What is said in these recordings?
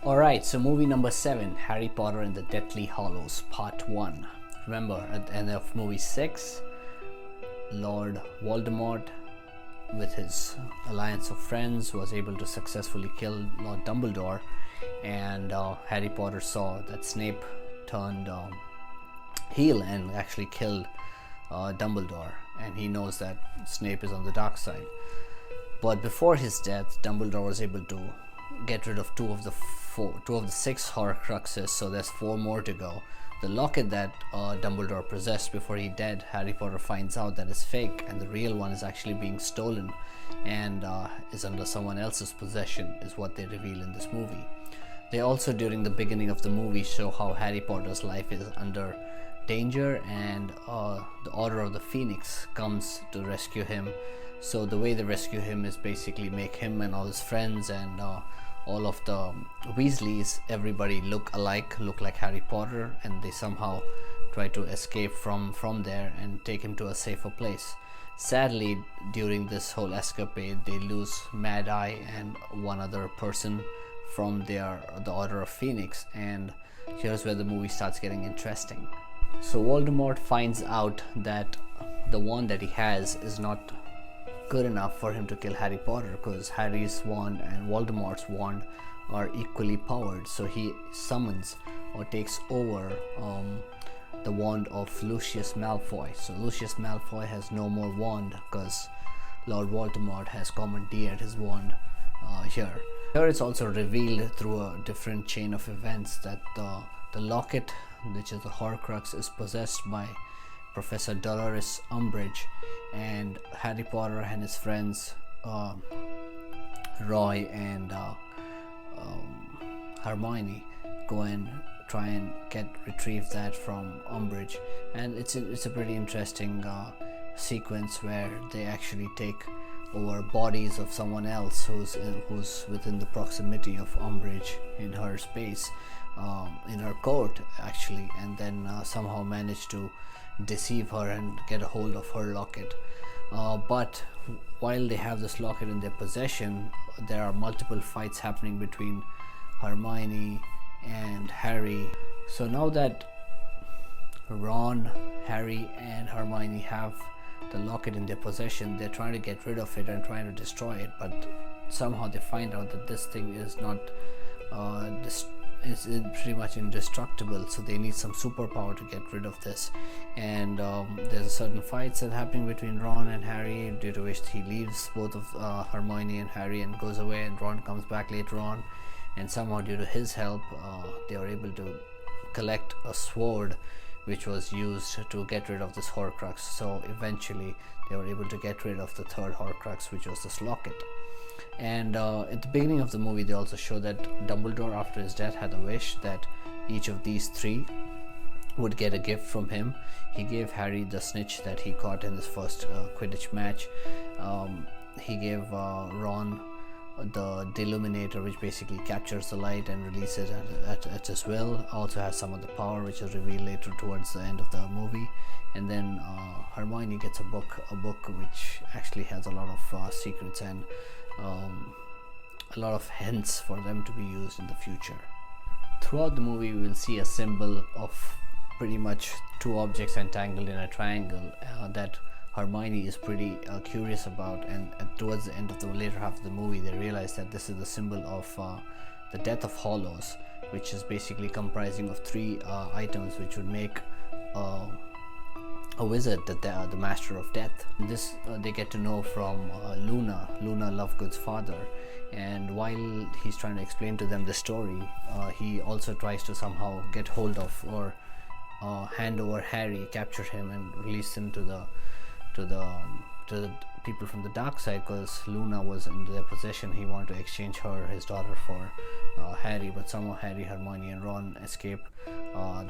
Alright, so movie number 7, Harry Potter and the Deathly Hallows, Part 1. Remember, at the end of movie 6, Lord Voldemort, with his alliance of friends, was able to successfully kill Lord Dumbledore, and Harry Potter saw that Snape turned heel and actually killed Dumbledore, and he knows that Snape is on the dark side. But before his death, Dumbledore was able to get rid of two of the 6 Horcruxes, so there's 4 more to go. The locket that Dumbledore possessed before he died, Harry Potter finds out that is fake, and the real one is actually being stolen and is under someone else's possession, is what they reveal in this movie. They also, during the beginning of the movie, show how Harry Potter's life is under danger, and the Order of the Phoenix comes to rescue him. So the way they rescue him is basically make him and all his friends and all of the Weasleys, everybody look like Harry Potter, and they somehow try to escape from there and take him to a safer place. Sadly, during this whole escapade, they lose Mad Eye and one other person from the Order of Phoenix, and here's where the movie starts getting interesting. So Voldemort finds out that the wand that he has is not good enough for him to kill Harry Potter, because Harry's wand and Voldemort's wand are equally powered. So he summons or takes over the wand of Lucius Malfoy. So Lucius Malfoy has no more wand because Lord Voldemort has commandeered his wand here. Here it's also revealed through a different chain of events that the locket, which is the Horcrux, is possessed by Professor Dolores Umbridge, and Harry Potter and his friends Roy and Hermione go and try and retrieve that from Umbridge, and it's a pretty interesting sequence where they actually take over bodies of someone else who's within the proximity of Umbridge in her space, in her court actually, and then somehow manage to deceive her and get a hold of her locket. But while they have this locket in their possession, there are multiple fights happening between Hermione and Harry. So now that Ron, Harry and Hermione have the locket in their possession, they're trying to get rid of it and trying to destroy it, but somehow they find out that this thing is not is pretty much indestructible, so they need some superpower to get rid of this. And there's a certain fights that happening between Ron and Harry, due to which he leaves both of Hermione and Harry and goes away, and Ron comes back later on, and somehow due to his help they are able to collect a sword which was used to get rid of this Horcrux. So eventually they were able to get rid of the third Horcrux, which was this locket. And at the beginning of the movie they also show that Dumbledore, after his death, had a wish that each of these 3 would get a gift from him. He gave Harry the snitch that he caught in his first Quidditch match. He gave Ron the Deluminator, which basically captures the light and releases it at his will. Also has some of the power, which is revealed later towards the end of the movie. And then Hermione gets a book which actually has a lot of secrets and a lot of hints for them to be used in the future. Throughout the movie we will see a symbol of pretty much 2 objects entangled in a triangle that Hermione is pretty curious about, and towards the end of the later half of the movie they realize that this is the symbol of the Death of Hallows, which is basically comprising of 3 items which would make a wizard the Master of Death. This they get to know from Luna Lovegood's father, and while he's trying to explain to them the story, he also tries to somehow get hold of or hand over Harry, capture him and release him to the people from the dark side, because Luna was in their possession. He wanted to exchange his daughter for Harry, but somehow Harry, Hermione and Ron escape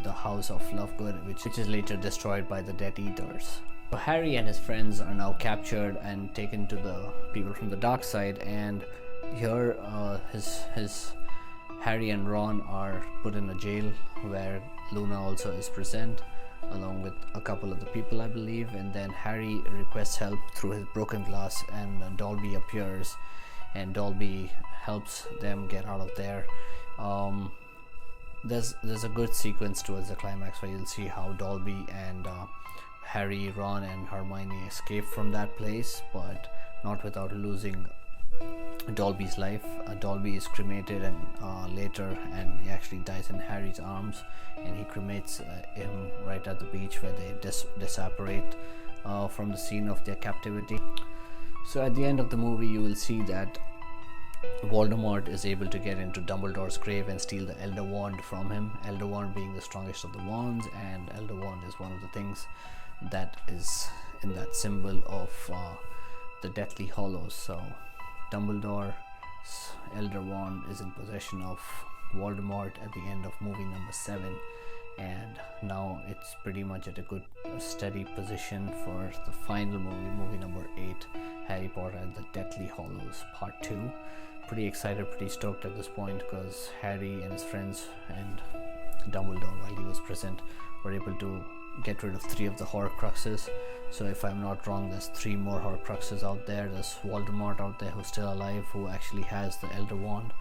the house of Lovegood, which is later destroyed by the Death Eaters. So Harry and his friends are now captured and taken to the people from the dark side, and here his Harry and Ron are put in a jail where Luna also is present, along with a couple of the people, I believe. And then Harry requests help through his broken glass, and Dolby appears, and Dolby helps them get out of there. There's a good sequence towards the climax where you'll see how Dolby and Harry, Ron, and Hermione escape from that place, but not without losing Dolby's life. Dolby is cremated and later, and he actually dies in Harry's arms, and he cremates him right at the beach where they separate from the scene of their captivity. So at the end of the movie, you will see that Voldemort is able to get into Dumbledore's grave and steal the Elder Wand from him. Elder Wand being the strongest of the wands, and Elder Wand is one of the things that is in that symbol of the Deathly Hallows. So Dumbledore's Elder Wand is in possession of Voldemort at the end of movie number 7, and now it's pretty much at a good steady position for the final movie number 8, Harry Potter and the Deathly Hallows Part 2. Pretty excited, pretty stoked at this point, because Harry and his friends and Dumbledore, while he was present, were able to get rid of 3 of the Horcruxes. So if I'm not wrong, there's 3 more Horcruxes out there. There's Voldemort out there who's still alive, who actually has the Elder Wand.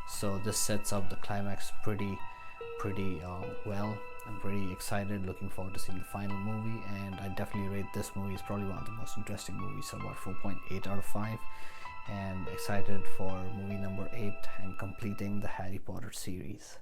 So this sets up the climax pretty well. I'm pretty excited, looking forward to seeing the final movie, and I definitely rate this movie as probably one of the most interesting movies, so about 4.8 out of 5, and excited for movie number 8 and completing the Harry Potter series.